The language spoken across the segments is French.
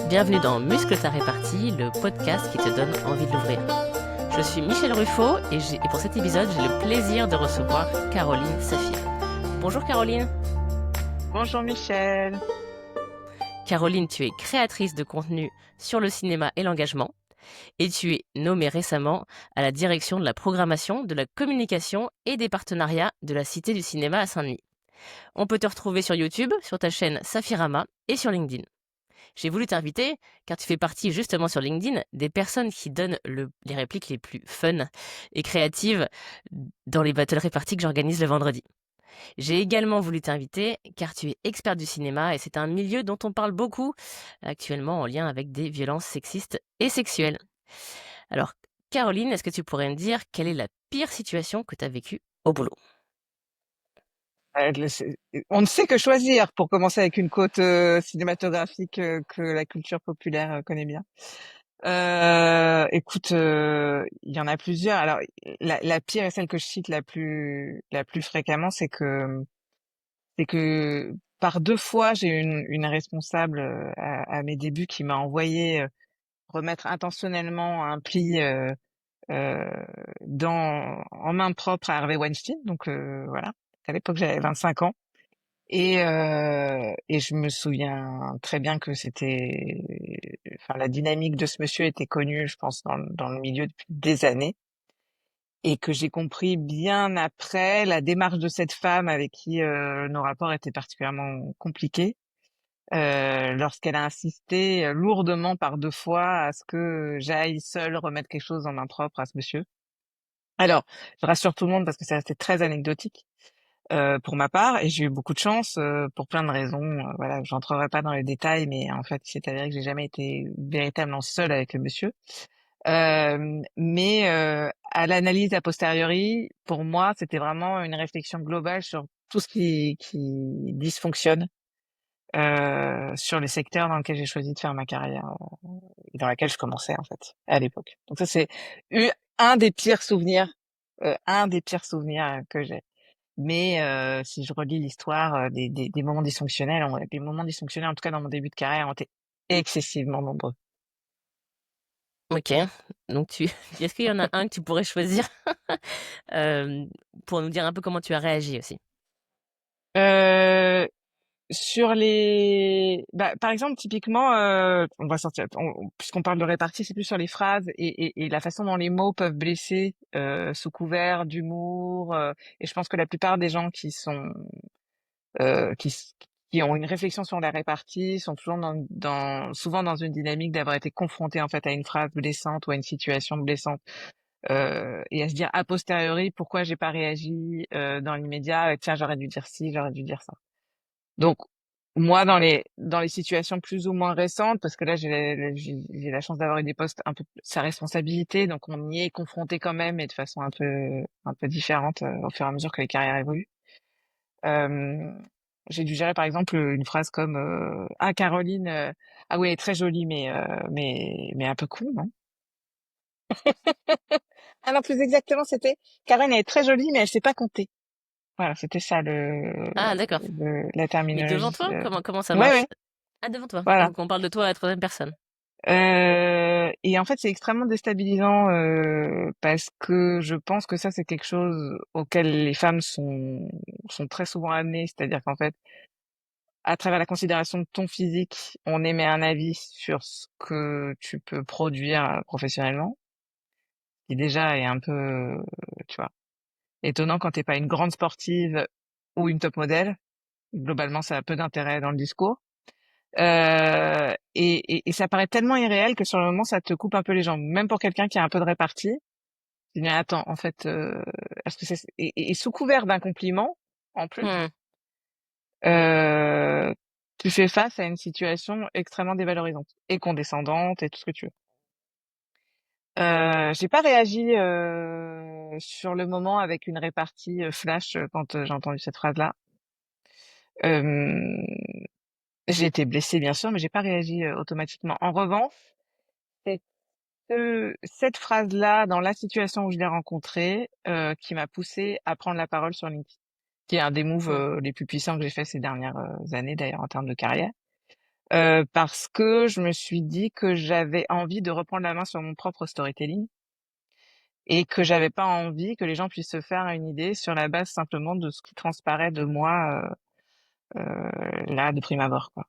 Bienvenue dans Muscle ta répartie, le podcast qui te donne envie de l'ouvrir. Je suis Michel Ruffo et pour cet épisode, j'ai le plaisir de recevoir Caroline Saphir. Bonjour Caroline. Bonjour Michel. Caroline, tu es créatrice de contenu sur le cinéma et l'engagement et tu es nommée récemment à la direction de la programmation, de la communication et des partenariats de la Cité du cinéma à Saint-Denis. On peut te retrouver sur YouTube, sur ta chaîne Saphirama et sur LinkedIn. J'ai voulu t'inviter car tu fais partie justement sur LinkedIn des personnes qui donnent les répliques les plus fun et créatives dans les battles réparties que j'organise le vendredi. J'ai également voulu t'inviter car tu es experte du cinéma et c'est un milieu dont on parle beaucoup actuellement en lien avec des violences sexistes et sexuelles. Alors, Caroline, est-ce que tu pourrais me dire quelle est la pire situation que tu as vécue au boulot? On ne sait que choisir pour commencer avec une côte cinématographique que la culture populaire connaît bien. Écoute, il y en a plusieurs. Alors, la pire et celle que je cite la plus fréquemment, c'est que par deux fois, j'ai une responsable à mes débuts qui m'a envoyé remettre intentionnellement un pli euh, en main propre à Harvey Weinstein. Donc voilà. À l'époque, j'avais 25 ans. Et je me souviens très bien que enfin, la dynamique de ce monsieur était connue, je pense, dans le milieu depuis des années. Et que j'ai compris bien après la démarche de cette femme avec qui nos rapports étaient particulièrement compliqués, lorsqu'elle a insisté lourdement par deux fois à ce que j'aille seule remettre quelque chose en main propre à ce monsieur. Alors, je rassure tout le monde parce que ça restait très anecdotique pour ma part, et j'ai eu beaucoup de chance pour plein de raisons. Voilà, j'entrerai pas dans les détails, mais en fait, il s'est avéré que j'ai jamais été véritablement seule avec le monsieur. Mais à l'analyse a posteriori, pour moi, c'était vraiment une réflexion globale sur tout ce qui dysfonctionne sur les secteurs dans lesquels j'ai choisi de faire ma carrière et dans laquelle je commençais en fait à l'époque. Donc ça, c'est eu un des pires souvenirs, que j'ai. Mais si je relis l'histoire des moments dysfonctionnels, les moments dysfonctionnels, en tout cas dans mon début de carrière, ont été excessivement nombreux. Ok, donc est-ce qu'il y en a un que tu pourrais choisir euh, pour nous dire un peu comment tu as réagi aussi? Euh, par exemple, typiquement, on va sortir, puisqu'on parle de répartie, c'est plus sur les phrases et la façon dont les mots peuvent blesser sous couvert d'humour. Et je pense que la plupart des gens euh, qui, s- qui ont une réflexion sur la répartie sont toujours souvent dans une dynamique d'avoir été confrontés en fait à une phrase blessante ou à une situation blessante et à se dire a posteriori pourquoi j'ai pas réagi dans l'immédiat. Tiens, j'aurais dû dire ci, j'aurais dû dire ça. Donc moi dans les situations plus ou moins récentes, parce que là j'ai la chance d'avoir eu des postes un peu sa responsabilité, donc on y est confronté quand même, et de façon un peu différente au fur et à mesure que les carrières évoluent. Euh, j'ai dû gérer par exemple une phrase comme ah Caroline, ah oui elle est très jolie mais un peu con, non? Ah non, plus exactement c'était Caroline elle est très jolie mais elle sait pas compter. Voilà, c'était ça Ah, d'accord. la Mais devant terminologie. toi, comment ça Ouais, marche? ouais, Ah, devant toi. voilà. Donc on parle de toi à la troisième personne. Et en fait, c'est extrêmement déstabilisant parce que je pense que ça, c'est quelque chose auquel les femmes sont très souvent amenées. C'est-à-dire qu'en fait, à travers la considération de ton physique, on émet un avis sur ce que tu peux produire professionnellement, qui déjà est un peu, tu vois, étonnant quand t'es pas une grande sportive ou une top modèle. Globalement, ça a peu d'intérêt dans le discours. Et ça paraît tellement irréel que sur le moment, ça te coupe un peu les jambes. Même pour quelqu'un qui a un peu de répartie, tu dis, mais attends, en fait, est-ce que et sous couvert d'un compliment, en plus, Hmm. euh, tu fais face à une situation extrêmement dévalorisante et condescendante et tout ce que tu veux. J'ai pas réagi sur le moment avec une répartie flash quand j'ai entendu cette phrase-là. Euh, j'ai été blessée bien sûr, mais j'ai pas réagi automatiquement. En revanche, c'est cette phrase-là, dans la situation où je l'ai rencontrée, qui m'a poussée à prendre la parole sur LinkedIn, qui est un des moves Hmm. les plus puissants que j'ai fait ces dernières années, d'ailleurs, en termes de carrière. parce que je me suis dit que j'avais envie de reprendre la main sur mon propre storytelling et que j'avais pas envie que les gens puissent se faire une idée sur la base simplement de ce qui transparaît de moi là de prime abord, quoi.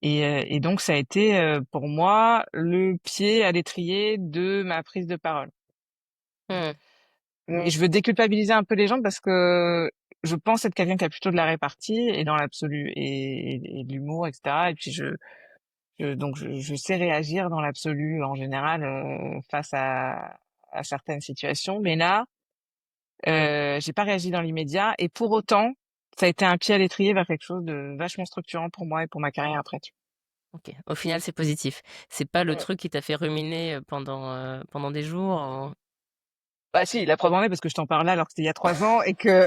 Et donc ça a été pour moi le pied à l'étrier de ma prise de parole. Mmh. Mais je veux déculpabiliser un peu les gens parce que je pense être quelqu'un qui a plutôt de la répartie et dans l'absolu et de l'humour, etc. Et puis donc je sais réagir dans l'absolu en général face à certaines situations. Mais là, j'ai pas réagi dans l'immédiat et pour autant, ça a été un pied à l'étrier vers quelque chose de vachement structurant pour moi et pour ma carrière après. Tu OK. Au final, c'est positif. C'est pas le vois. truc qui t'a fait ruminer, pendant des jours en Bah si, la preuve en est parce que je t'en parle là alors que c'était il y a 3 ans et que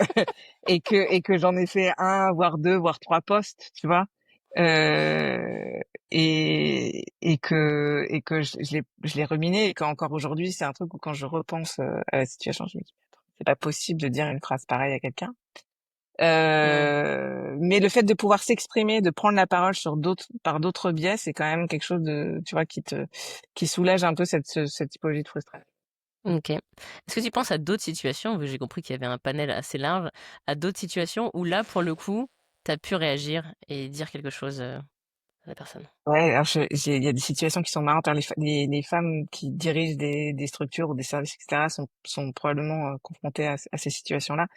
et que j'en ai fait un, voire deux, voire trois posts, tu vois. Et que je l'ai ruminé et qu'encore aujourd'hui c'est un truc où quand je repense à la situation, je me dis attends, c'est pas possible de dire une phrase pareille à quelqu'un. mmh, Mais le fait de pouvoir s'exprimer, de prendre la parole par d'autres biais, c'est quand même quelque chose de, tu vois, qui soulage un peu cette typologie de frustration. OK. Est-ce que tu penses à d'autres situations, vu que j'ai compris qu'il y avait un panel assez large, à d'autres situations où là, pour le coup, tu as pu réagir et dire quelque chose, à la personne? Ouais, alors il y a des situations qui sont marrantes. Alors les femmes qui dirigent des structures ou des services, etc., sont probablement confrontées à ces situations-là.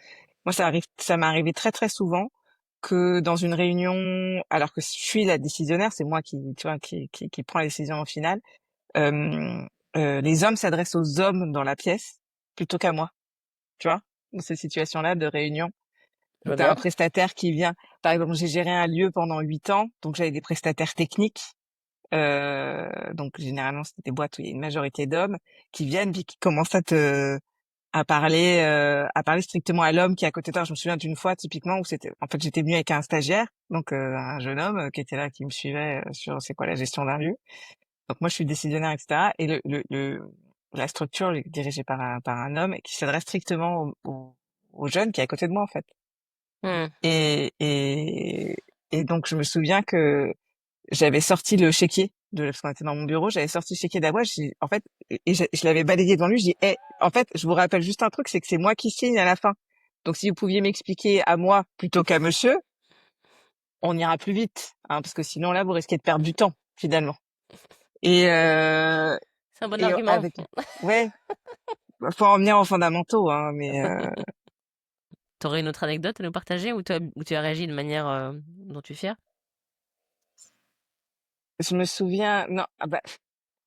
Moi, ça m'est arrivé très très souvent que dans une réunion, alors que je suis la décisionnaire, c'est moi qui, tu vois, qui prend la décision au final. Euh, les hommes s'adressent aux hommes dans la pièce plutôt qu'à moi, tu vois, dans ces situations-là de réunion. Je Où vois t'as un bien. prestataire qui vient. Par exemple, j'ai géré un lieu pendant 8 ans, donc j'avais des prestataires techniques. Donc généralement c'était des boîtes où il y a une majorité d'hommes qui viennent puis qui commencent à parler strictement à l'homme qui est à côté de toi. Je me souviens d'une fois typiquement où c'était en fait j'étais venue avec un stagiaire, donc un jeune homme qui était là qui me suivait sur c'est quoi la gestion d'un lieu. Donc moi je suis décisionnaire, etc. Et la structure est dirigée par un homme et qui s'adresse strictement aux jeunes qui est à côté de moi en fait. Mmh. Et et et donc je me souviens que j'avais sorti le chéquier parce qu'on était dans mon bureau, j'avais sorti le chéquier d'Avoine, en fait, et je l'avais balayé devant lui, je dis, en fait, je vous rappelle juste un truc, c'est que c'est moi qui signe à la fin. Donc, si vous pouviez m'expliquer à moi plutôt qu'à monsieur, on ira plus vite, hein, parce que sinon, là, vous risquez de perdre du temps, finalement. Et, C'est un bon et argument. avec, ouais, faut en venir aux fondamentaux, hein, mais, Tu aurais une autre anecdote à nous partager où tu as réagi de manière, dont tu es fière? je me souviens, non, ah bah,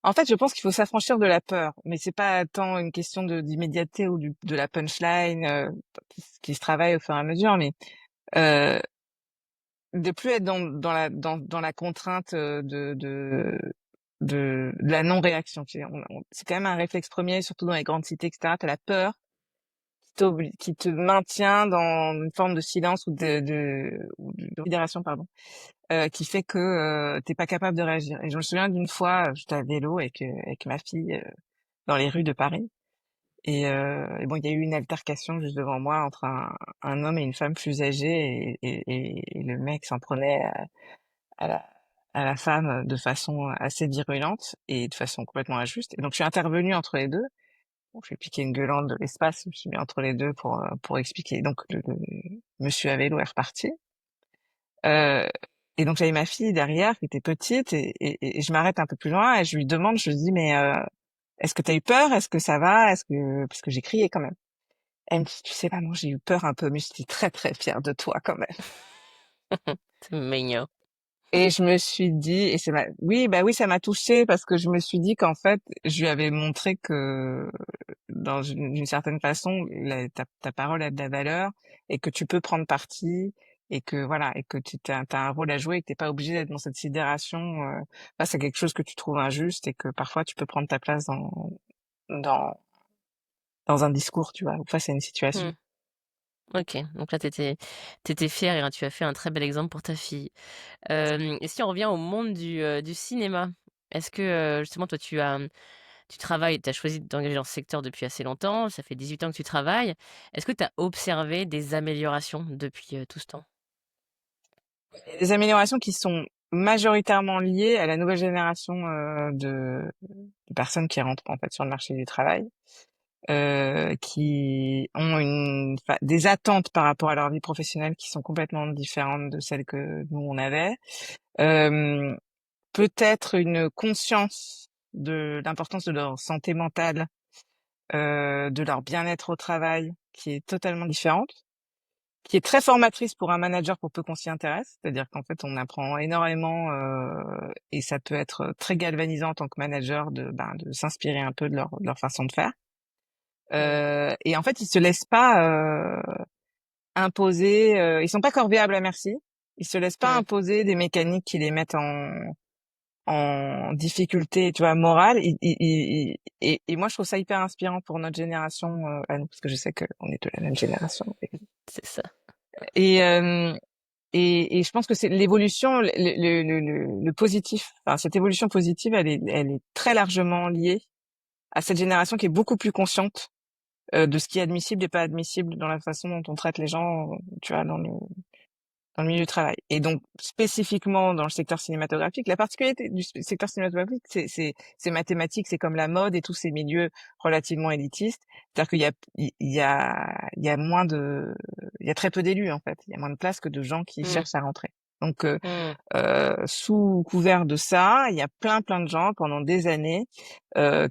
en fait, je pense qu'il faut s'affranchir de la peur, mais c'est pas tant une question d'immédiateté ou de la punchline qui se travaille au fur et à mesure, mais euh, de plus être dans la contrainte de la non-réaction. Tu sais. C'est quand même un réflexe premier, surtout dans les grandes cités, etc. T'as la peur qui te maintient dans une forme de silence ou de sidération, pardon, qui fait que t'es pas capable de réagir. Et je me souviens d'une fois, j'étais à vélo avec ma fille dans les rues de Paris. Et bon, il y a eu une altercation juste devant moi entre un homme et une femme plus âgée et le mec s'en prenait à la, à la femme de façon assez virulente et de façon complètement injuste. Et donc, je suis intervenue entre les deux. Bon, je lui ai piqué une gueulante de l'espace, je me suis mis entre les deux pour expliquer. Donc, le monsieur à vélo est reparti. Euh, et donc, j'avais ma fille derrière qui était petite et je m'arrête un peu plus loin et je lui demande, je lui dis, mais est-ce que t'as eu peur? Est-ce que ça va? Parce que j'ai crié quand même. Elle me dit, tu sais, maman, j'ai eu peur un peu, mais j'étais très, très fière de toi quand même. C'est mignon. Et je me suis dit, oui, bah oui, ça m'a touchée parce que je me suis dit qu'en fait, je lui avais montré que, d'une certaine façon, ta parole a de la valeur et que tu peux prendre parti et que voilà, et que t'as un rôle à jouer et que t'es pas obligé d'être dans cette sidération face à quelque chose que tu trouves injuste et que parfois tu peux prendre ta place dans, dans un discours, tu vois, ou face à une situation. Mmh. OK, donc là, tu étais fière et tu as fait un très bel exemple pour ta fille. Et si on revient au monde du cinéma, est-ce que, justement, toi, tu travailles, tu as choisi de t'engager dans ce secteur depuis assez longtemps, ça fait 18 ans que tu travailles. Est-ce que tu as observé des améliorations depuis, tout ce temps? Des améliorations qui sont majoritairement liées à la nouvelle génération de personnes qui rentrent en fait sur le marché du travail, qui ont des attentes par rapport à leur vie professionnelle qui sont complètement différentes de celles que nous on avait. Euh, Peut-être une conscience de l'importance de leur santé mentale, de leur bien-être au travail, qui est totalement différente, qui est très formatrice pour un manager pour peu qu'on s'y intéresse. C'est-à-dire qu'en fait, on apprend énormément et ça peut être très galvanisant en tant que manager de s'inspirer un peu de leur façon de faire. Mm. Et en fait, ils se laissent pas imposer. Ils sont pas corvéables à merci. Ils se laissent pas Mm. imposer des mécaniques qui les mettent en difficulté, tu vois, morale. Et moi, je trouve ça hyper inspirant pour notre génération à nous, parce que je sais qu'on est de la même génération. C'est ça. Et, euh, et je pense que c'est l'évolution, le positif. Enfin, cette évolution positive, elle est très largement liée à cette génération qui est beaucoup plus consciente de ce qui est admissible et pas admissible dans la façon dont on traite les gens, tu vois, dans le milieu du travail. Et donc, spécifiquement dans le secteur cinématographique, la particularité du secteur cinématographique, c'est mathématique, c'est comme la mode et tous ces milieux relativement élitistes. C'est-à-dire il y a il y a très peu d'élus, en fait. Il y a moins de place que de gens qui Mm. cherchent à rentrer. Donc, Mm. sous couvert de ça, il y a plein de gens pendant des années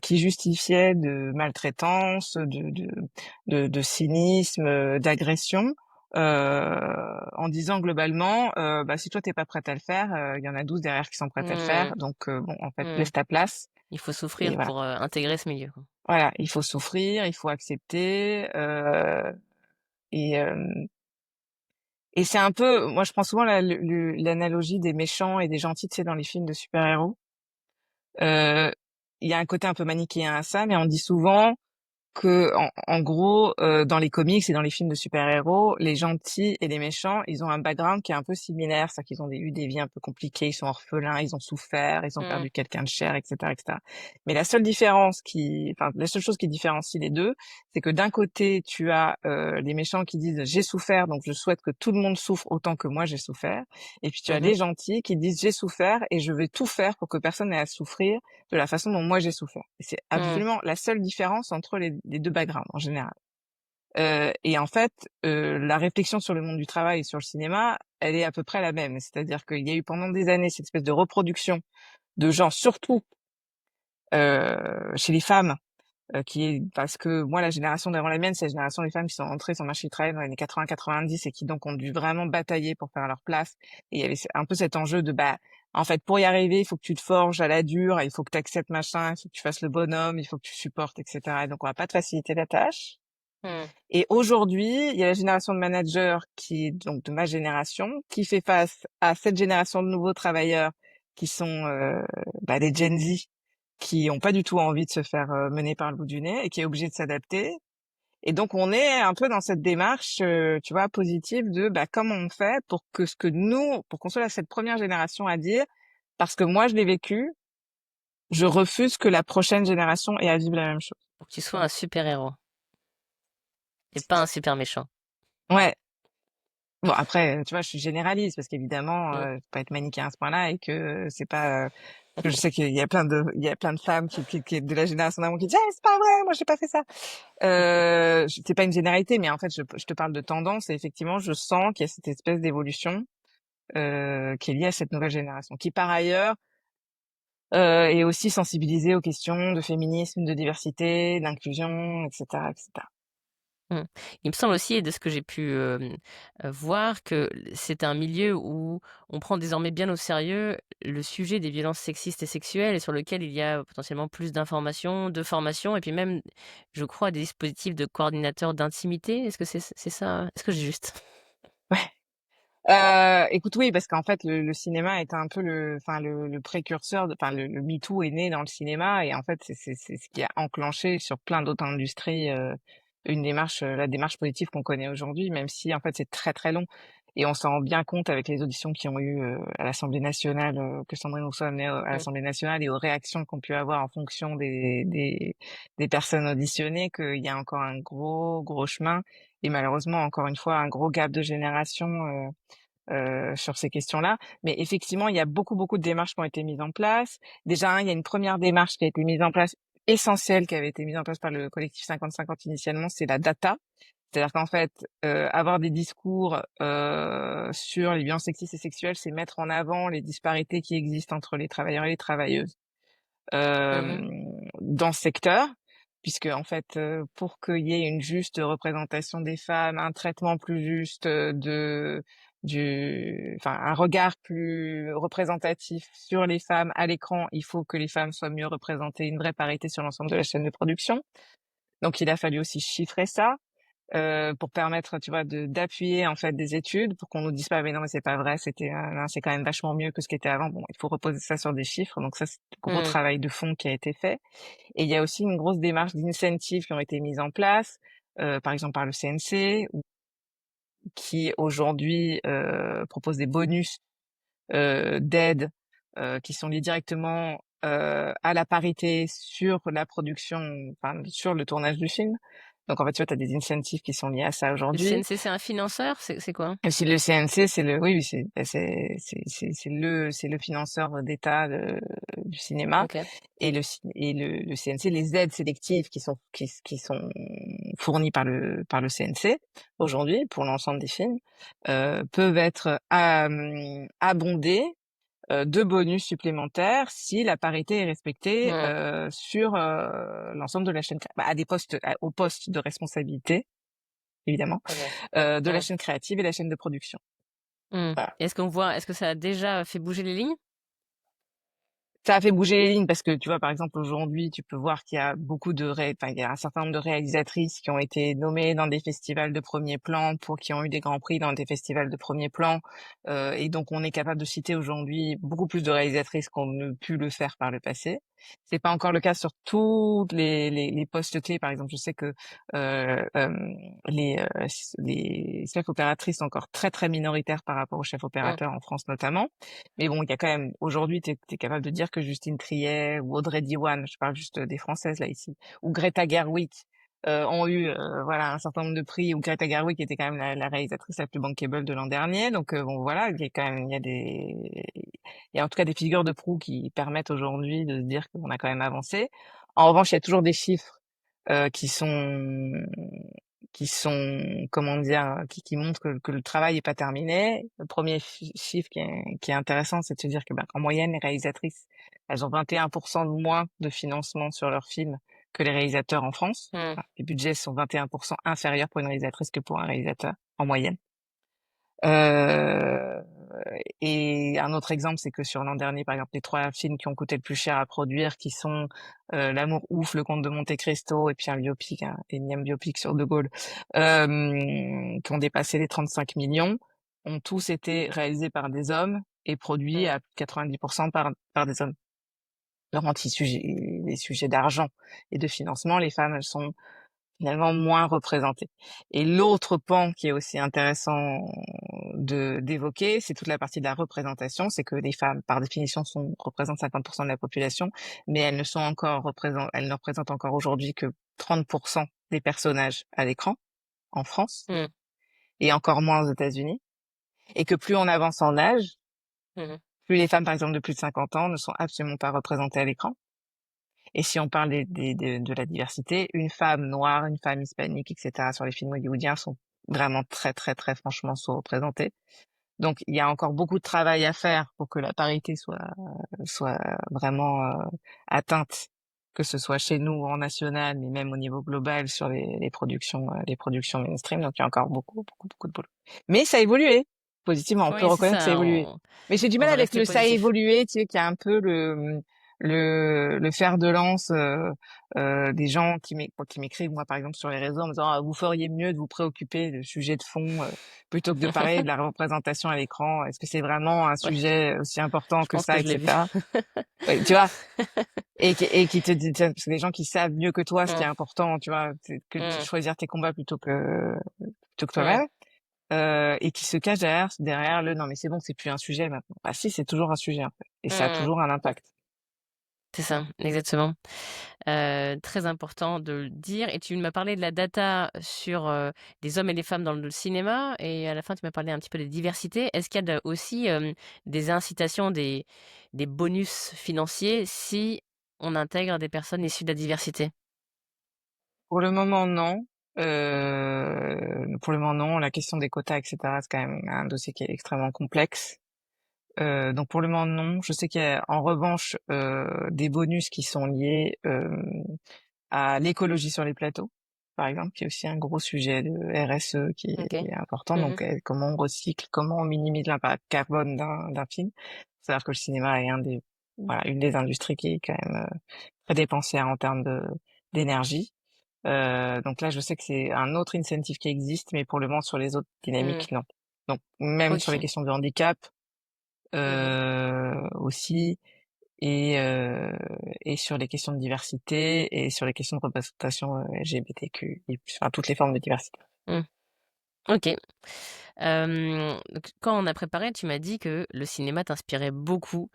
qui justifiaient de maltraitance, de cynisme, d'agression, en disant globalement, bah, si toi t'es pas prête à le faire, il y en a 12 derrière qui sont prêtes à le faire, Mm. donc bon, en fait, Mm. laisse ta place. Il faut Et souffrir voilà, pour intégrer ce milieu, quoi. voilà, il faut souffrir, il faut accepter, et euh, et c'est un peu, moi je prends souvent l'analogie des méchants et des gentils, tu sais, dans les films de super-héros. Euh, Il y a un côté un peu manichéen à ça, mais on dit souvent que en gros dans les comics et dans les films de super-héros, les gentils et les méchants, ils ont un background qui est un peu similaire, c'est-à-dire qu'ils ont eu des vies un peu compliquées, ils sont orphelins, ils ont souffert, ils ont Mm. perdu quelqu'un de cher, etc., etc. Mais la seule différence enfin la seule chose qui différencie les deux, c'est que d'un côté tu as les méchants qui disent j'ai souffert, donc je souhaite que tout le monde souffre autant que moi j'ai souffert, et puis tu as Mhm. les gentils qui disent j'ai souffert et je vais tout faire pour que personne n'ait à souffrir de la façon dont moi j'ai souffert. Et c'est Mm. absolument la seule différence entre les deux backgrounds en général. Et en fait, la réflexion sur le monde du travail et sur le cinéma, elle est à peu près la même. C'est-à-dire qu'il y a eu pendant des années cette espèce de reproduction de gens, surtout chez les femmes, qui est parce que moi, la génération d'avant la mienne, c'est la génération des femmes qui sont entrées sur le marché du travail dans les années 80-90 et qui donc ont dû vraiment batailler pour faire leur place. Et il y avait un peu cet enjeu de bah en fait pour y arriver, il faut que tu te forges à la dure, il faut que tu acceptes machin, il faut que tu fasses le bonhomme, il faut que tu supportes, etc. Et donc on va pas te faciliter la tâche. Mm. Et aujourd'hui, il y a la génération de managers qui est donc de ma génération, qui fait face à cette génération de nouveaux travailleurs qui sont des Gen Z, qui ont pas du tout envie de se faire mener par le bout du nez et qui est obligé de s'adapter. Et donc on est un peu dans cette démarche, tu vois, positive de bah comment on fait pour que pour qu'on soit cette première génération à dire, parce que moi je l'ai vécu, je refuse que la prochaine génération ait à vivre la même chose. Pour que tu sois un super-héros et pas un super méchant. Ouais. Bon après, tu vois, je suis généraliste parce qu'évidemment, Mm. faut pas être manichéen à ce point-là et que c'est pas. Je sais qu'il y a il y a plein de femmes qui de la génération d'avant qui disent ah, c'est pas vrai, moi j'ai pas fait ça. C'est pas une généralité, mais en fait, je te parle de tendance et effectivement, je sens qu'il y a cette espèce d'évolution qui est liée à cette nouvelle génération, qui par ailleurs est aussi sensibilisée aux questions de féminisme, de diversité, d'inclusion, etc., etc. Mmh. Il me semble aussi, et de ce que j'ai pu, voir, que c'est un milieu où on prend désormais bien au sérieux le sujet des violences sexistes et sexuelles et sur lequel il y a potentiellement plus d'informations, de formation et puis même, je crois, des dispositifs de coordinateurs d'intimité. Est-ce que c'est ça? Est-ce que j'ai juste? Ouais. Écoute, oui, parce qu'en fait, le cinéma est un peu le précurseur, enfin, le MeToo est né dans le cinéma et en fait, c'est ce qui a enclenché sur plein d'autres industries la démarche politique qu'on connaît aujourd'hui, même si en fait c'est très très long et on s'en rend bien compte avec les auditions qui ont eu à l'Assemblée nationale, que Sandrine Rousseau a mené à Mmh. l'Assemblée nationale et aux réactions qu'on peut avoir en fonction des personnes auditionnées, qu'il y a encore un gros chemin et malheureusement encore une fois un gros gap de génération sur ces questions-là. Mais effectivement, il y a beaucoup, beaucoup de démarches qui ont été mises en place. Déjà, il y a une première démarche qui a été mise en place, essentielle, qui avait été mise en place par le collectif 50-50 initialement, c'est la data. C'est-à-dire qu'en fait, avoir des discours sur les violences sexistes et sexuelles, c'est mettre en avant les disparités qui existent entre les travailleurs et les travailleuses Mmh. dans ce secteur, puisque en fait, pour qu'il y ait une juste représentation des femmes, un traitement plus juste enfin un regard plus représentatif sur les femmes à l'écran, il faut que les femmes soient mieux représentées, une vraie parité sur l'ensemble de la chaîne de production. Donc il a fallu aussi chiffrer ça pour permettre, tu vois, d'appuyer en fait des études pour qu'on nous dise pas mais non mais c'est pas vrai, non, c'est quand même vachement mieux que ce qui était avant. Bon, il faut reposer ça sur des chiffres. Donc ça c'est un gros Mmh. travail de fond qui a été fait. Et il y a aussi une grosse démarche d'incentives qui ont été mises en place, par exemple par le CNC, qui aujourd'hui propose des bonus d'aide qui sont liés directement à la parité sur la production, enfin sur le tournage du film. Donc en fait, tu vois, tu as des incentives qui sont liés à ça Le aujourd'hui. CNC, c'est un financeur? C'est quoi? Et si le CNC, c'est le, oui, oui, c'est le financeur d'État du cinéma OK. et le CNC, les aides sélectives qui sont fournies par le CNC aujourd'hui pour l'ensemble des films peuvent être abondées de bonus supplémentaires si la parité est respectée Mmh. sur l'ensemble de la chaîne, à des postes, aux postes de responsabilité évidemment, OK. de la Mmh. chaîne créative et la chaîne de production. Mmh. Voilà. Est-ce que ça a déjà fait bouger les lignes? Ça a fait bouger les lignes parce que tu vois, par exemple, aujourd'hui, tu peux voir qu'il y a enfin, il y a un certain nombre de réalisatrices qui ont été nommées dans des festivals de premier plan qui ont eu des grands prix dans des festivals de premier plan. Et donc, on est capable de citer aujourd'hui beaucoup plus de réalisatrices qu'on ne pu le faire par le passé. C'est pas encore le cas sur tous les postes clés. Par exemple, je sais que euh, euh, les chefs opératrices sont encore très très minoritaires par rapport aux chefs Mmh. opérateurs en France notamment. Mais bon, il y a quand même, aujourd'hui, tu es capable de dire que Justine Triet ou Audrey Diwan, je parle juste des Françaises là ici, ou Greta Gerwig, ont eu voilà un certain nombre de prix, ou Greta Gerwig était quand même la réalisatrice la plus bankable de l'an dernier. Donc bon voilà, il y a quand même, il y a en tout cas des figures de proue qui permettent aujourd'hui de se dire qu'on a quand même avancé. En revanche, il y a toujours des chiffres euh, qui sont qui sont, comment dire, qui montrent que le travail est pas terminé. Le premier chiffre qui est intéressant, c'est de se dire que, en moyenne, les réalisatrices, elles ont 21% de moins de financement sur leurs films que les réalisateurs en France. Mmh. Enfin, les budgets sont 21% inférieurs pour une réalisatrice que pour un réalisateur, en moyenne. Euh, et un autre exemple, c'est que sur l'an dernier, par exemple, les trois films qui ont coûté le plus cher à produire, qui sont L'amour ouf, Le Comte de Monte-Cristo et puis un biopic, un énième biopic sur De Gaulle, qui ont dépassé les 35 millions, ont tous été réalisés par des hommes et produits Mmh. à 90% par des hommes. Alors, les sujets d'argent et de financement, les femmes, elles sont finalement moins représentés. Et l'autre pan qui est aussi intéressant de d'évoquer, c'est toute la partie de la représentation, c'est que les femmes, par définition, représentent 50% de la population, mais elles ne représentent encore aujourd'hui que 30% des personnages à l'écran en France Mmh. et encore moins aux États-Unis, et que plus on avance en âge, Mmh. plus les femmes, par exemple, de plus de 50 ans ne sont absolument pas représentées à l'écran. Et si on parle de la diversité, une femme noire, une femme hispanique, etc., sur les films hollywoodiens sont vraiment très, très, très franchement sous-représentées. Donc, il y a encore beaucoup de travail à faire pour que la parité soit vraiment atteinte, que ce soit chez nous en national, mais même au niveau global sur les productions mainstream. Donc, il y a encore beaucoup, beaucoup, beaucoup de boulot. Mais ça a évolué. Positivement, on peut Oui, c'est reconnaître que ça a ça, évolué. Mais j'ai du on mal va avec rester le ça a positif. évolué, tu sais, qui a un peu le fer de lance des gens qui m'écrivent, moi, par exemple, sur les réseaux en me disant, ah, vous feriez mieux de vous préoccuper de sujets de fond plutôt que de parler de la représentation à l'écran. Est-ce que c'est vraiment un Ouais, sujet aussi important je que pense que ça, je l'ai vu. etc. Ouais, tu vois, et qui te disent, parce que les gens qui savent mieux que toi ce qui est Mmh. important, tu vois, c'est que de Mmh. choisir tes combats plutôt que Mmh. toi-même, et qui se cachent derrière le non mais c'est bon, c'est plus un sujet maintenant. Ah si, c'est toujours un sujet en fait, et ça a Mmh. toujours un impact. C'est Voilà. ça, exactement. Très important de le dire. Et tu m'as parlé de la data sur les hommes et les femmes dans le cinéma, et à la fin, tu m'as parlé un petit peu des diversités. Est-ce qu'il y a aussi des incitations, des bonus financiers si on intègre des personnes issues de la diversité? Pour le moment, non. Pour le moment, non. La question des quotas, etc., c'est quand même un dossier qui est extrêmement complexe. Donc pour le moment, non. Je sais qu'il y a en revanche des bonus qui sont liés à l'écologie sur les plateaux, par exemple, qui est aussi un gros sujet de RSE qui Ok. est important. Mhm. Donc comment on recycle, comment on minimise l'impact carbone d'un film. Faut savoir que le cinéma est voilà, une des industries qui est quand même très dépensière en termes d'énergie. Donc là, je sais que c'est un autre incentive qui existe, mais pour le moment, sur les autres Mhm. dynamiques, non. Donc même sur les Ok. questions de handicap Mhm. aussi, et euh, et sur les questions de diversité et sur les questions de représentation LGBTQ, enfin toutes les formes de diversité. Mhm. Ok. Donc quand on a préparé, tu m'as dit que le cinéma t'inspirait beaucoup,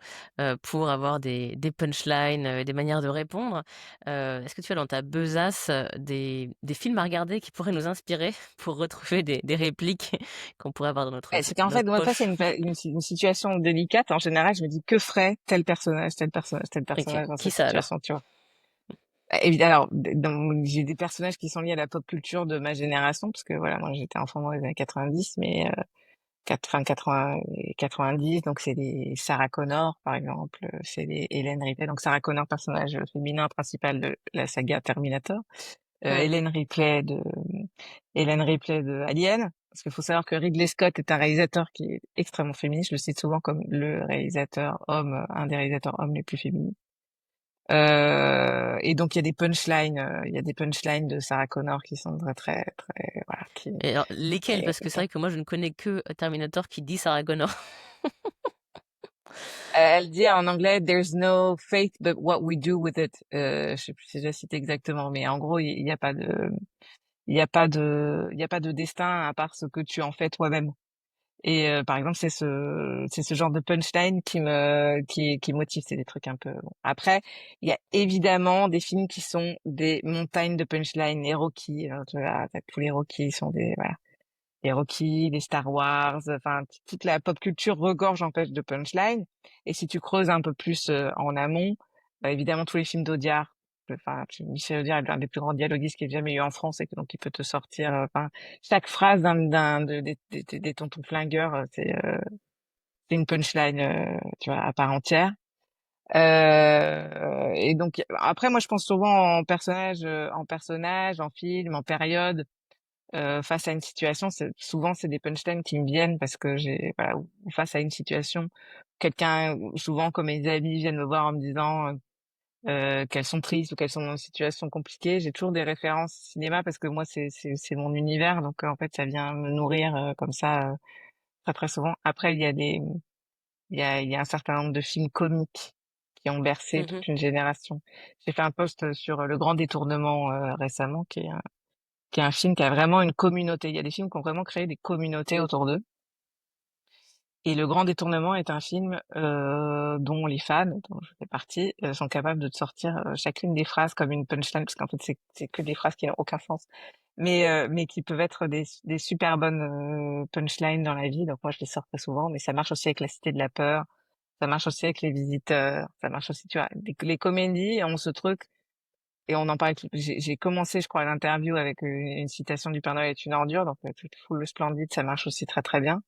pour avoir des punchlines, des manières de répondre. Est-ce que tu as dans ta besace, des films à regarder qui pourraient nous inspirer pour retrouver des répliques qu'on pourrait avoir dans C'est qu'en fait, notre moi, ça, c'est poche? une situation délicate. En général, je me dis, que ferait tel personnage, tel personnage, tel OK. personnage dans Qui cette ça alors? situation, tu vois. Évidemment, alors, j'ai des personnages qui sont liés à la pop culture de ma génération, parce que voilà, moi, j'étais enfant dans les années 90, mais 80, 90, donc c'est des Sarah Connor, par exemple, c'est des Hélène Ripley. Donc Sarah Connor, personnage féminin principal de la saga Terminator. Euh, Mmh. Hélène Ripley de Hélène Ripley de Alien. Parce qu'il faut savoir que Ridley Scott est un réalisateur qui est extrêmement féministe. Je le cite souvent comme le réalisateur homme, un des réalisateurs hommes les plus féministes. Et donc il y a des punchlines de Sarah Connor qui sont très très très voilà Et alors lesquels? et- Parce que c'est vrai que moi je ne connais que Terminator qui dit Sarah Connor. elle dit en anglais "There's no fate but what we do with it". Je sais plus si je la cite exactement, mais en gros il y a pas de il y a pas de destin à part ce que tu en fais toi-même. Et par exemple, c'est ce genre de punchline qui motive. C'est des trucs un peu. Bon. Après, il y a évidemment des films qui sont des montagnes de punchline. Les Rocky, tu vois, tous les Rocky sont des voilà, les Rocky, les Star Wars. Enfin, toute la pop culture regorge en fait de punchline. Et si tu creuses un peu plus en amont, bah, évidemment tous les films d'Audiard. Enfin, Michel Audiard est l'un des plus grands dialoguistes qu'il y ait jamais eu en France et que donc il peut te sortir. Enfin, chaque phrase des tontons flingueurs, c'est une punchline, tu vois, à part entière. Et donc après, moi, je pense souvent en personnage, en film, en période face à une situation. Souvent, c'est des punchlines qui me viennent parce que voilà, ou face à une situation, quelqu'un, souvent comme mes amis viennent me voir en me disant qu'elles sont tristes ou qu'elles sont dans une situation compliquée. J'ai toujours des références cinéma parce que moi, c'est mon univers. Donc, en fait, ça vient me nourrir comme ça très, très souvent. Après, il y a un certain nombre de films comiques qui ont bercé Mmh. toute une génération. J'ai fait un post sur Le Grand Détournement récemment, qui est un film qui a vraiment une communauté. Il y a des films qui ont vraiment créé des communautés autour d'eux. Et Le Grand Détournement est un film dont les fans, dont je fais partie, sont capables de te sortir chacune des phrases comme une punchline, parce qu'en fait c'est que des phrases qui n'ont aucun sens, mais qui peuvent être des super bonnes punchlines dans la vie. Donc moi je les sors très souvent, mais ça marche aussi avec La Cité de la Peur, ça marche aussi avec Les Visiteurs, ça marche aussi, tu vois, les comédies ont ce truc. Et on en parlait. J'ai commencé, je crois, l'interview avec une citation du Père Noël est une ordure, donc Full le Splendide, ça marche aussi très très bien,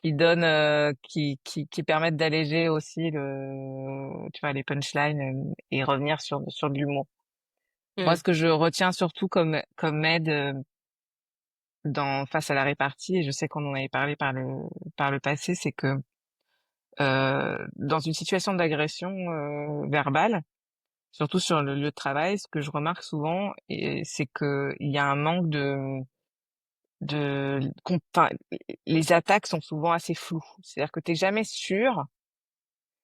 qui donne, qui permettent d'alléger aussi tu vois, les punchlines et revenir sur de l'humour. Moi, Mmh. ce que je retiens surtout comme aide dans face à la répartie, et je sais qu'on en avait parlé par le passé, c'est que dans une situation d'agression verbale, surtout sur le lieu de travail, ce que je remarque souvent, c'est que il y a un manque enfin, les attaques sont souvent assez floues. C'est-à-dire que t'es jamais sûr,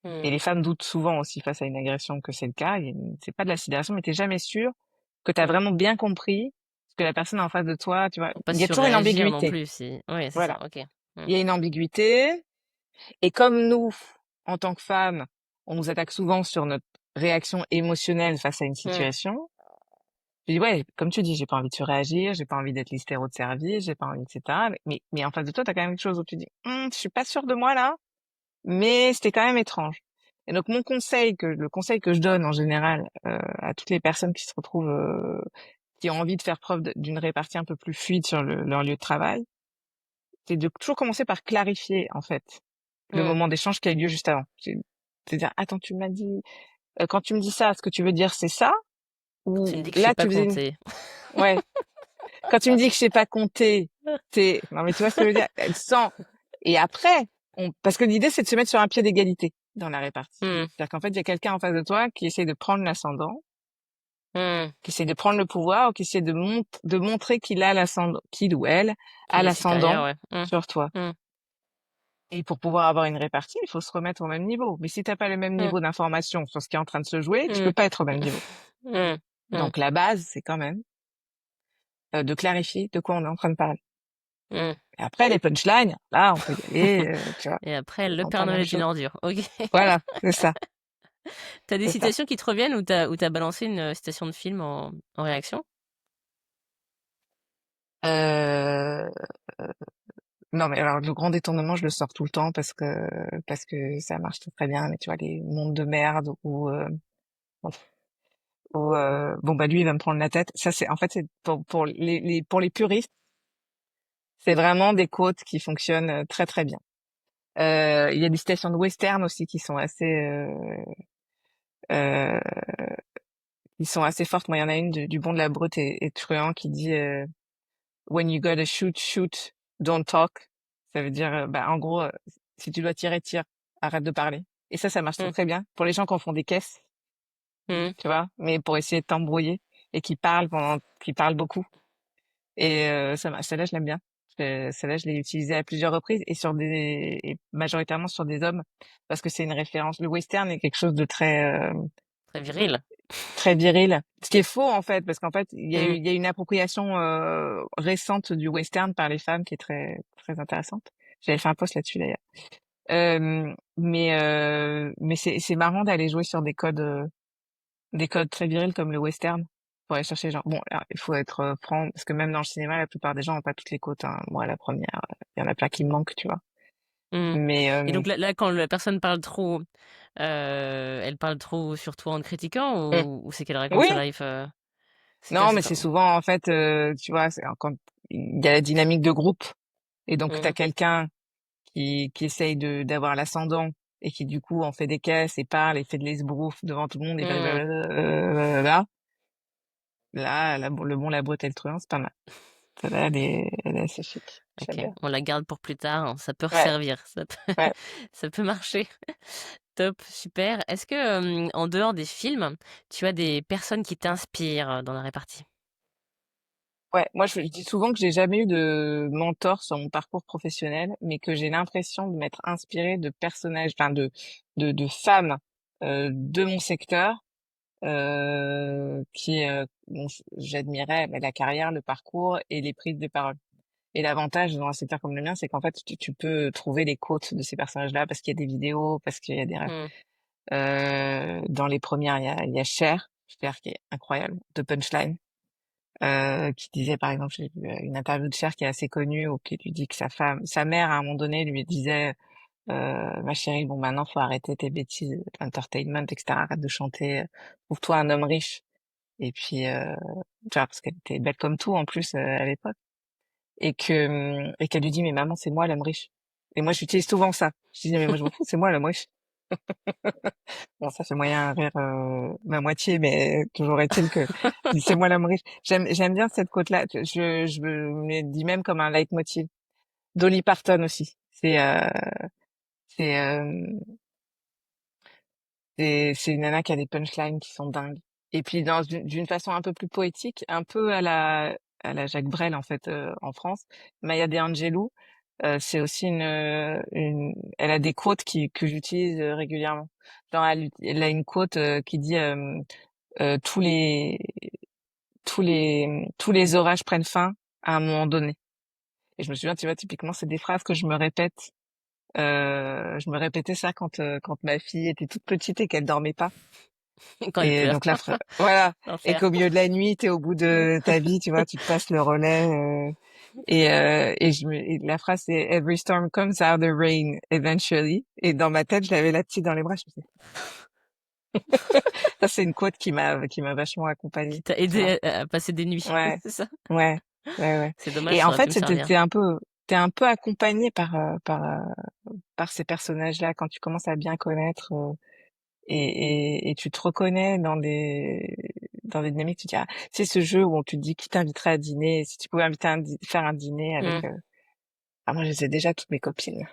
et Mmh. les femmes doutent souvent aussi face à une agression que c'est le cas. C'est pas de la sidération, mais t'es jamais sûr que t'as Mmh. vraiment bien compris ce que la personne en face de toi, tu vois. Faut pas Il y a toujours une surréagir non ambiguïté. plus si ouais, c'est ça, Voilà. OK. Mmh. Il y a une ambiguïté. Et comme nous, en tant que femmes, on nous attaque souvent sur notre réaction émotionnelle face à une Mmh. situation, je dis ouais, comme tu dis, j'ai pas envie de surréagir, j'ai pas envie d'être l'hystéro de service, j'ai pas envie, etc. Mais en face de toi, t'as quand même quelque chose où tu dis, je suis pas sûre de moi là, mais c'était quand même étrange. Et donc le conseil que je donne en général à toutes les personnes qui se retrouvent, qui ont envie de faire preuve d'une répartie un peu plus fluide sur leur lieu de travail, c'est de toujours commencer par clarifier en fait le Mmh. moment d'échange qui a eu lieu juste avant. C'est-à-dire, attends, tu m'as dit, quand tu me dis ça, ce que tu veux dire c'est ça? Quand tu me Ou dis que je sais là pas tu faisais une, compter. ouais. Quand tu me dis que je sais pas compter, non mais tu vois ce que je veux dire? Sans, et après, parce que l'idée c'est de se mettre sur un pied d'égalité dans la répartie. Mmh. C'est-à-dire qu'en fait, il y a quelqu'un en face de toi qui essaie de prendre l'ascendant, Mmh. qui essaie de prendre le pouvoir, ou qui essaie de montrer qu'il a l'ascendant, qu'il ou elle a Qu'il est supérieur, l'ascendant ouais. sur toi. Mmh. Mmh. Et pour pouvoir avoir une répartie, il faut se remettre au même niveau. Mais si t'as pas le même Mmh. niveau d'information sur ce qui est en train de se jouer, tu peux Mmh. pas être au même niveau. Mmh. Mmh. Donc la base, c'est quand même de clarifier de quoi on est en train de parler. Mmh. Et après, les punchlines, là, on peut y aller, tu vois, Et après, le dans Père pas mal Noël de est une choses. ordure. OK. Voilà, c'est ça, T'as des c'est ça. citations qui te reviennent ou t'as balancé une citation de film en réaction? Euh, non, mais alors, le grand détournement, je le sors tout le temps parce que ça marche très très bien. Mais tu vois, les mondes de merde bon, bah, lui, il va me prendre la tête. Ça, en fait, c'est pour les puristes, c'est vraiment des quotes qui fonctionnent très très bien. Il y a des citations de western aussi euh, qui sont assez fortes. Moi, il y en a une du Bon de la Brute et Truand qui dit When you gotta shoot, shoot, don't talk. Ça veut dire, bah, en gros, si tu dois tirer, tire, arrête de parler. Et ça marche très Mmh. très bien pour les gens qui en font des caisses, Mmh. tu vois, mais pour essayer de t'embrouiller et qui parlent beaucoup. Et celle-là, je l'aime bien. Celle-là, je l'ai utilisée à plusieurs reprises et majoritairement sur des hommes parce que c'est une référence. Le western est quelque chose de Très viril. très viril. Ce qui est faux en fait, parce qu'en fait, Mmh. il y a une appropriation récente du western par les femmes qui est très très intéressante. J'avais fait un post là-dessus d'ailleurs. Mais c'est marrant d'aller jouer sur des codes très virils comme le western pour aller chercher genre bon alors, il faut être franc parce que même dans le cinéma la plupart des gens ont pas toutes les côtes hein. Moi la première il y en a plein qui me manquent tu vois. Mmh. Mais Et donc là, quand la personne parle trop, elle parle trop sur toi en te critiquant hum, ou c'est qu'elle raconte sa oui life? C'est non quel mais temps? c'est souvent en fait tu vois c'est quand il y a la dynamique de groupe et donc t'as Mmh. quelqu'un qui essaye de d'avoir l'ascendant et qui du coup en fait des caisses et parle et fait de l'esbrouf devant tout le monde et Mmh. le bon la brute et le truand c'est pas mal. Celle-là elle est assez chic j'aime OK, bien. on la garde pour plus tard, hein, ça peut Ouais resservir, ça peut ouais. ça peut marcher. Top, super. Est-ce que, en dehors des films, tu as des personnes qui t'inspirent, dans la répartie? Ouais, moi je dis souvent que j'ai jamais eu de mentor sur mon parcours professionnel, mais que j'ai l'impression de m'être inspirée de personnages, enfin de femmes de mon secteur dont j'admirais la carrière, le parcours et les prises de parole. Et l'avantage dans un secteur comme le mien, c'est qu'en fait tu peux trouver les quotes de ces personnages-là parce qu'il y a des vidéos, parce qu'il y a des Mmh. dans les premières il y a Cher qui est incroyable, de Punchline. Qui disait par exemple, j'ai lu une interview de Cher qui est assez connue, où qui lui dit que sa mère à un moment donné lui disait, ma chérie, bon maintenant faut arrêter tes bêtises, entertainment, etc. Arrête de chanter, trouve-toi un homme riche. Et puis, tu vois, parce qu'elle était belle comme tout en plus à l'époque, et qu'elle lui dit mais maman c'est moi l'homme riche. Et moi j'utilise souvent ça. Je dis mais moi je m'en fous, c'est moi l'homme riche. Bon, ça fait moyen rire ma moitié, mais toujours est-il que c'est moi l'homme riche. J'aime bien cette côte-là. Je me dis même comme un leitmotiv. Dolly Parton aussi. C'est c'est une nana qui a des punchlines qui sont dingues. Et puis d'une façon un peu plus poétique, un peu à la Jacques Brel en fait en France. Maya De Angelou, c'est aussi elle a des quotes que j'utilise régulièrement. Genre elle a une quote qui dit euh, tous les tous les orages prennent fin à un moment donné. Et je me souviens, tu vois, typiquement, c'est des phrases que je me répète. Je me répétais ça quand ma fille était toute petite et qu'elle dormait pas. Quand elle Et pleure. donc voilà. Et L'enfer. qu'au milieu de la nuit, t'es au bout de ta vie, tu vois, tu te passes le relais. Et la phrase c'est Every storm comes out of rain eventually. Et dans ma tête, je l'avais la petite dans les bras. Je me disais, ça c'est une quote qui m'a vachement Qui accompagnée, t'a tu vois. aidé à passer des nuits, Ouais, c'est ça? ouais, ouais, ouais. C'est dommage, Et ça en aurait pu fait, me servir. t'es un peu accompagné par ces personnages-là quand tu commences à bien connaître. Et tu te reconnais dans des dynamiques, tu te dis, ah, c'est ce jeu où on te dit qui t'inviterait à dîner, si tu pouvais inviter faire un dîner avec, Mmh. moi, je les ai déjà toutes mes copines,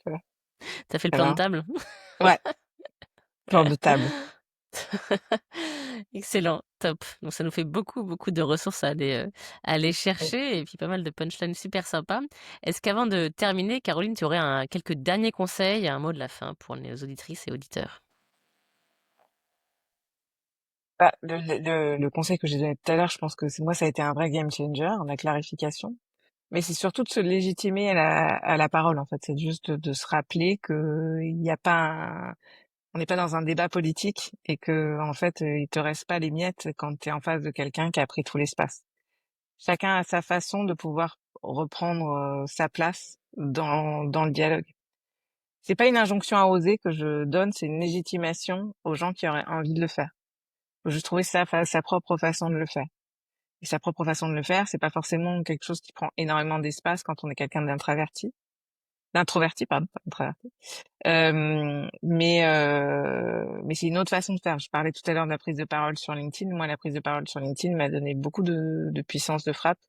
tu vois. Tu fait le plan de Alors, table? ouais, plan de table. Excellent, top. Donc ça nous fait beaucoup, beaucoup de ressources à aller chercher et puis pas mal de punchlines super sympas. Est-ce qu'avant de terminer, Caroline, tu aurais quelques derniers conseils, un mot de la fin pour nos auditrices et auditeurs? Bah, le conseil que j'ai donné tout à l'heure, je pense que moi, ça a été un vrai game changer, la clarification. Mais c'est surtout de se légitimer à la parole, en fait. C'est juste de se rappeler que il n'y a pas on n'est pas dans un débat politique et que, en fait, il te reste pas les miettes quand tu es en face de quelqu'un qui a pris tout l'espace. Chacun a sa façon de pouvoir reprendre sa place dans le dialogue. C'est pas une injonction à oser que je donne, c'est une légitimation aux gens qui auraient envie de le faire. Faut juste trouver sa propre façon de le faire. Et sa propre façon de le faire, c'est pas forcément quelque chose qui prend énormément d'espace quand on est quelqu'un d'introverti, pardon, pas introverti. Mais c'est une autre façon de faire. Je parlais tout à l'heure de la prise de parole sur LinkedIn. Moi, la prise de parole sur LinkedIn m'a donné beaucoup de puissance de frappe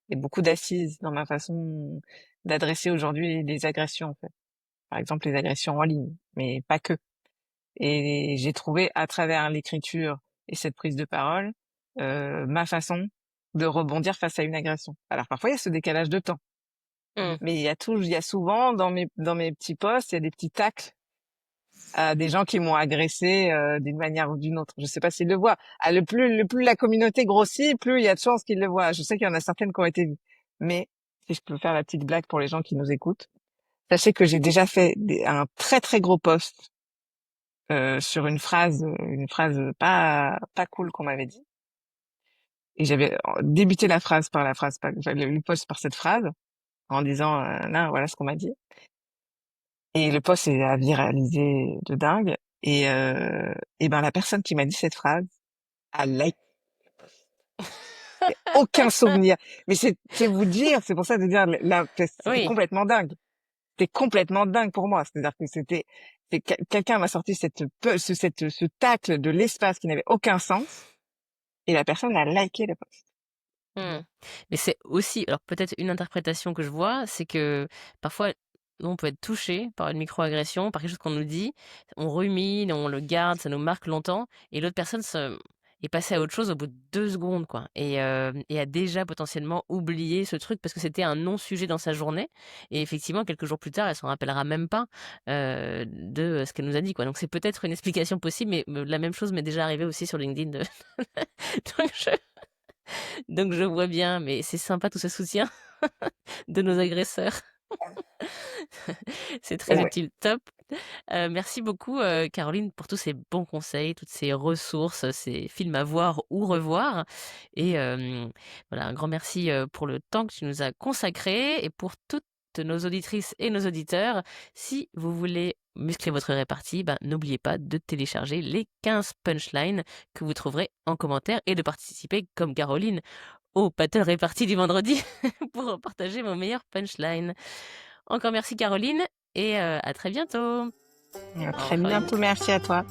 et beaucoup d'assises dans ma façon d'adresser aujourd'hui les agressions, en fait. Par exemple, les agressions en ligne, mais pas que. Et j'ai trouvé à travers l'écriture et cette prise de parole, ma façon de rebondir face à une agression. Alors parfois, il y a ce décalage de temps. Mmh. Mais il y a souvent dans mes petits posts, il y a des petits tacles à des gens qui m'ont agressé d'une manière ou d'une autre. Je sais pas s'ils le voient. Ah, le plus la communauté grossit, plus il y a de chances qu'ils le voient. Je sais qu'il y en a certaines qui ont été vues. Mais si je peux faire la petite blague pour les gens qui nous écoutent, sachez que j'ai déjà fait un très très gros post sur une phrase pas cool qu'on m'avait dit. Et j'avais débuté le post par cette phrase en disant non, voilà ce qu'on m'a dit. Et le post a viralisé de dingue. Et ben la personne qui m'a dit cette phrase a liké le post. J'ai aucun souvenir. Mais c'est vous dire, c'est pour ça de dire là, c'était Oui. complètement dingue. C'était complètement dingue pour moi. C'est-à-dire que quelqu'un m'a sorti ce tacle de l'espace qui n'avait aucun sens et la personne a liké le post. Mmh. Mais c'est aussi alors peut-être une interprétation que je vois, c'est que parfois, nous, on peut être touché par une microagression, par quelque chose qu'on nous dit, on rumine, on le garde, ça nous marque longtemps et l'autre personne est passée à autre chose au bout de 2 secondes, quoi et a déjà potentiellement oublié ce truc parce que c'était un non-sujet dans sa journée et effectivement, quelques jours plus tard, elle s'en rappellera même pas, de ce qu'elle nous a dit, quoi. Donc c'est peut-être une explication possible, mais la même chose m'est déjà arrivée aussi sur LinkedIn de donc je vois bien, mais c'est sympa tout ce soutien de nos agresseurs. C'est très Ouais. utile, top. Merci beaucoup, Caroline, pour tous ces bons conseils, toutes ces ressources, ces films à voir ou revoir et voilà, un grand merci, pour le temps que tu nous as consacré et pour toutes nos auditrices et nos auditeurs. Si vous voulez muscler votre répartie, ben, n'oubliez pas de télécharger les 15 punchlines que vous trouverez en commentaire et de participer, comme Caroline, au battle réparti du vendredi pour partager vos meilleures punchlines. Encore merci Caroline et à très bientôt. À Au très revoir. bientôt. Merci à toi.